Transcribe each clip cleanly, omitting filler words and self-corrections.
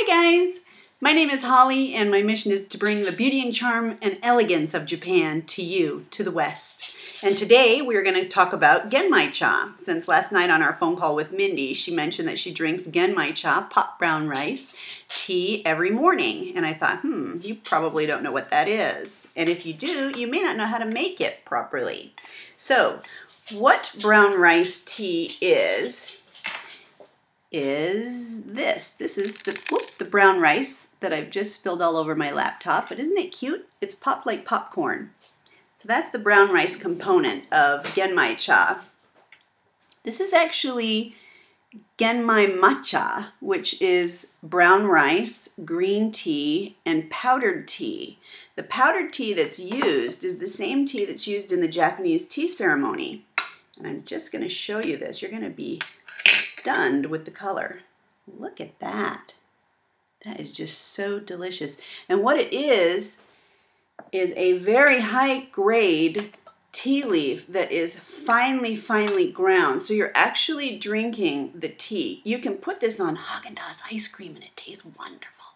Hi guys! My name is Holly and my mission is to bring the beauty and charm and elegance of Japan to you, to the West. And today we're going to talk about Genmaicha. Since last night on our phone call with Mindy, she mentioned that she drinks Genmaicha, pot brown rice, tea every morning. And I thought, you probably don't know what that is. And if you do, you may not know how to make it properly. So, what brown rice tea is this. This is the brown rice that I've just spilled all over my laptop. But isn't it cute? It's popped like popcorn. So that's the brown rice component of Genmaicha. This is actually Genmaicha, which is brown rice, green tea, and powdered tea. The powdered tea that's used is the same tea that's used in the Japanese tea ceremony. And I'm just going to show you this. You're going to be stunned with the color. Look at that. That is just so delicious. And what it is a very high grade tea leaf that is finely ground. So you're actually drinking the tea. You can put this on Haagen-Dazs ice cream and it tastes wonderful.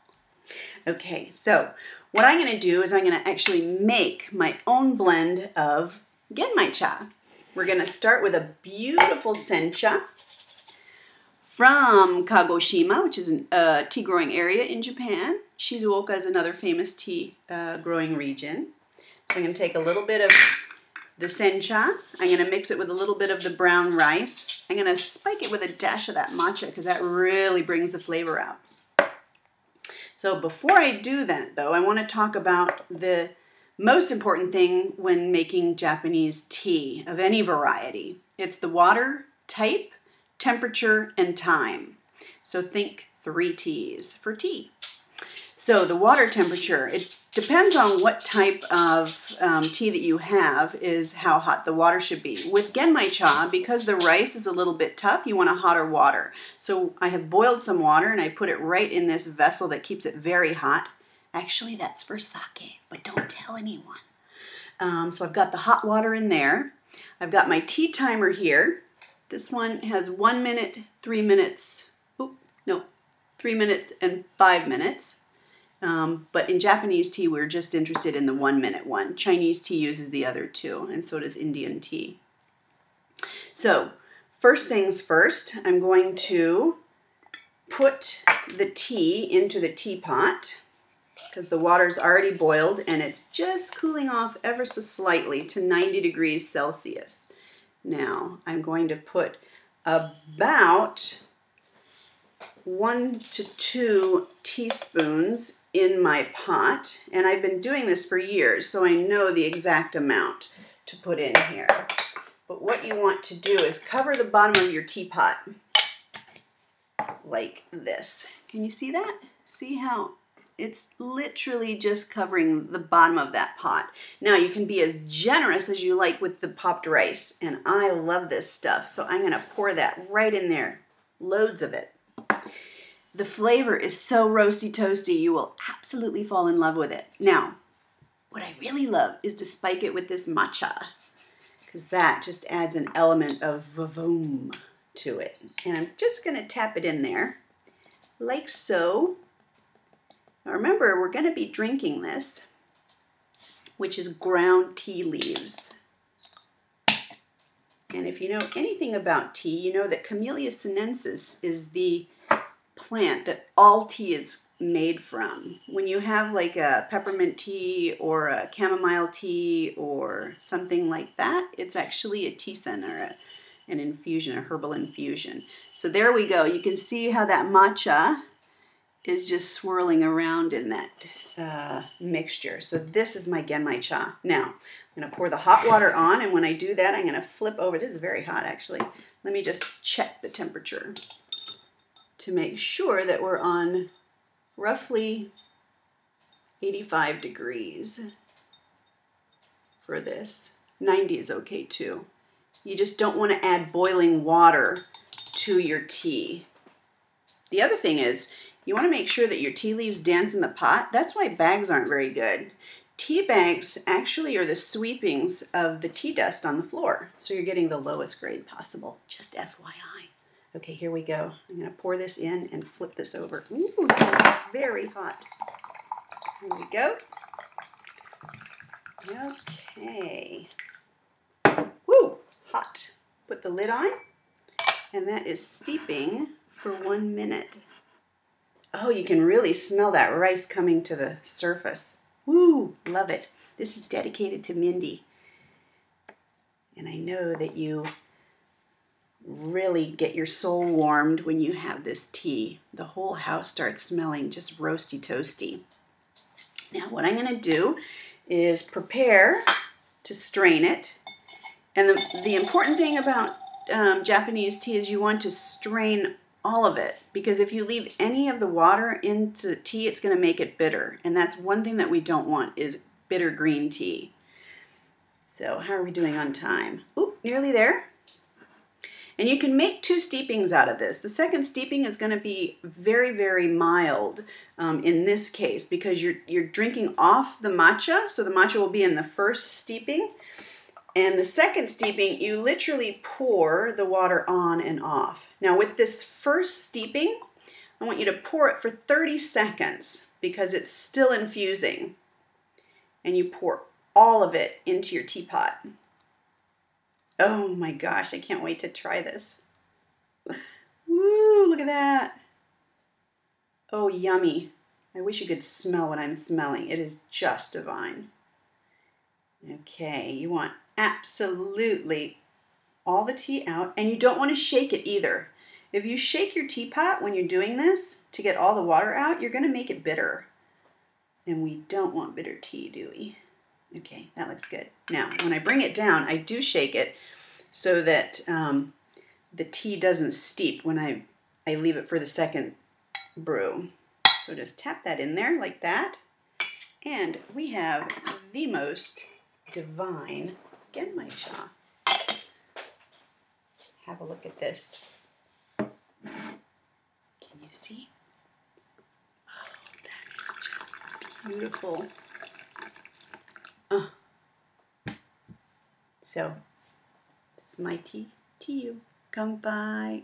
Okay, so what I'm going to do is I'm going to actually make my own blend of Genmaicha. We're going to start with a beautiful sencha from Kagoshima, which is a tea growing area in Japan. Shizuoka is another famous tea growing region. So I'm going to take a little bit of the sencha. I'm going to mix it with a little bit of the brown rice. I'm going to spike it with a dash of that matcha because that really brings the flavor out. So before I do that, though, I want to talk about the most important thing when making Japanese tea of any variety. It's the water type, temperature, and time. So think 3 T's for tea. So the water temperature, it depends on what type of tea that you have is how hot the water should be. With Genmaicha, because the rice is a little bit tough, you want a hotter water. So I have boiled some water and I put it right in this vessel that keeps it very hot. Actually, that's for sake, but don't tell anyone. So I've got the hot water in there. I've got my tea timer here. This one has 1 minute, 3 minutes, 3 minutes and 5 minutes. But in Japanese tea, we're just interested in the 1 minute one. Chinese tea uses the other 2, and so does Indian tea. So, first things first, I'm going to put the tea into the teapot because the water's already boiled and it's just cooling off ever so slightly to 90 degrees Celsius. Now, I'm going to put about 1 to 2 teaspoons in my pot, and I've been doing this for years, so I know the exact amount to put in here. But what you want to do is cover the bottom of your teapot like this. Can you see that? See how it's literally just covering the bottom of that pot. Now you can be as generous as you like with the popped rice, and I love this stuff, so I'm going to pour that right in there. Loads of it. The flavor is so roasty toasty, you will absolutely fall in love with it. Now, what I really love is to spike it with this matcha, because that just adds an element of vavoom to it. And I'm just going to tap it in there, like so. Now remember, we're going to be drinking this, which is ground tea leaves. And if you know anything about tea, you know that Camellia sinensis is the plant that all tea is made from. When you have like a peppermint tea or a chamomile tea or something like that, it's actually a tisane or an infusion, a herbal infusion. So there we go. You can see how that matcha is just swirling around in that mixture. So this is my Genmaicha. Now, I'm going to pour the hot water on, and when I do that, I'm going to flip over. This is very hot, actually. Let me just check the temperature to make sure that we're on roughly 85 degrees for this. 90 is okay too. You just don't want to add boiling water to your tea. The other thing is, you want to make sure that your tea leaves dance in the pot. That's why bags aren't very good. Tea bags actually are the sweepings of the tea dust on the floor. So you're getting the lowest grade possible, just FYI. Okay, here we go. I'm going to pour this in and flip this over. Ooh, it's very hot. Here we go. Okay. Woo, hot. Put the lid on, and that is steeping for 1 minute. Oh, you can really smell that rice coming to the surface. Woo, love it. This is dedicated to Mindy. And I know that you really get your soul warmed when you have this tea. The whole house starts smelling just roasty toasty. Now what I'm going to do is prepare to strain it. And the important thing about Japanese tea is you want to strain all of it, because if you leave any of the water into the tea, it's going to make it bitter. And that's one thing that we don't want, is bitter green tea. So how are we doing on time? Oop, nearly there. And you can make 2 steepings out of this. The second steeping is going to be very, very mild in this case, because you're drinking off the matcha, so the matcha will be in the first steeping. And the second steeping, you literally pour the water on and off. Now with this first steeping, I want you to pour it for 30 seconds because it's still infusing. And you pour all of it into your teapot. Oh my gosh, I can't wait to try this. Woo, look at that. Oh, yummy. I wish you could smell what I'm smelling. It is just divine. Okay, you want absolutely all the tea out, and you don't want to shake it either. If you shake your teapot when you're doing this to get all the water out, you're going to make it bitter. And we don't want bitter tea, do we? Okay, that looks good. Now, when I bring it down, I do shake it so that the tea doesn't steep when I leave it for the second brew. So just tap that in there like that. And we have the most divine Genmaicha. Have a look at this. Can you see? Oh, that is just beautiful. So, this is my tea to you. Come by.